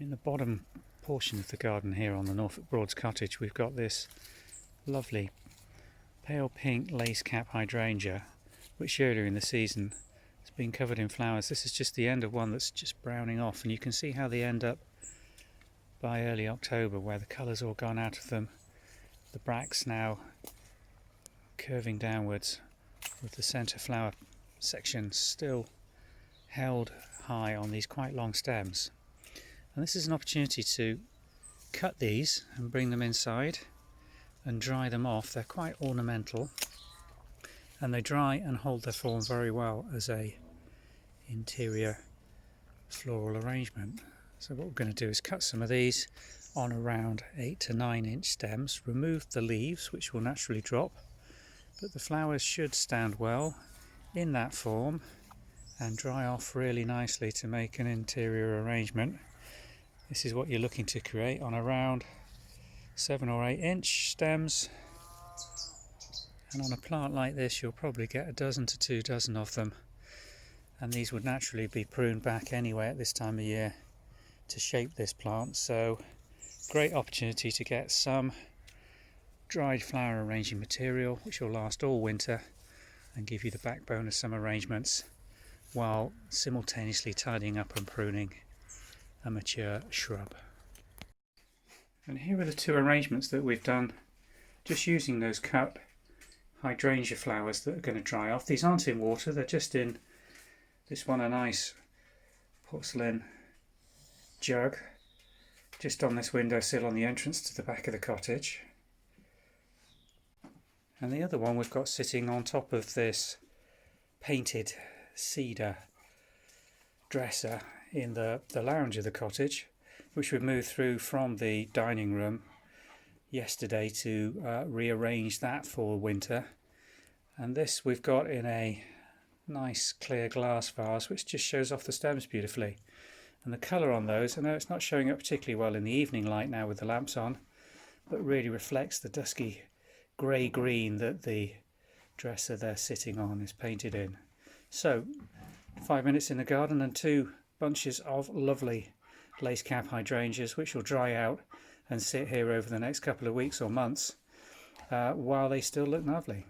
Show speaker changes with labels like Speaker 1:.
Speaker 1: In the bottom portion of the garden here on the Norfolk Broads cottage, we've got this lovely pale pink lace cap hydrangea, which earlier in the season has been covered in flowers. This is just the end of one that's just browning off, and you can see how they end up by early October, where the colour's all gone out of them. The bracts now curving downwards, with the centre flower section still held high on these quite long stems. And this is an opportunity to cut these and bring them inside and dry them off. They're quite ornamental and they dry and hold their form very well as a interior floral arrangement. So what we're going to do is cut some of these on around 8 to 9 inch stems, remove the leaves which will naturally drop, but the flowers should stand well in that form and dry off really nicely to make an interior arrangement. This is what you're looking to create on around 7 or 8 inch stems, and on a plant like this you'll probably get a dozen to 2 dozen of them, and these would naturally be pruned back anyway at this time of year to shape this plant. So great opportunity to get some dried flower arranging material which will last all winter and give you the backbone of some arrangements while simultaneously tidying up and pruning a mature shrub. And here are the two arrangements that we've done just using those Cap Hydrangea flowers that are going to dry off. These aren't in water, they're just in this one, a nice porcelain jug just on this windowsill on the entrance to the back of the cottage. And the other one we've got sitting on top of this painted cedar dresser in the lounge of the cottage, which we moved through from the dining room yesterday to rearrange that for winter. And this we've got in a nice clear glass vase which just shows off the stems beautifully. And the colour on those, I know it's not showing up particularly well in the evening light now with the lamps on, but really reflects the dusky grey green that the dresser they're sitting on is painted in. So 5 minutes in the garden and 2 bunches of lovely lace cap hydrangeas which will dry out and sit here over the next couple of weeks or months while they still look lovely.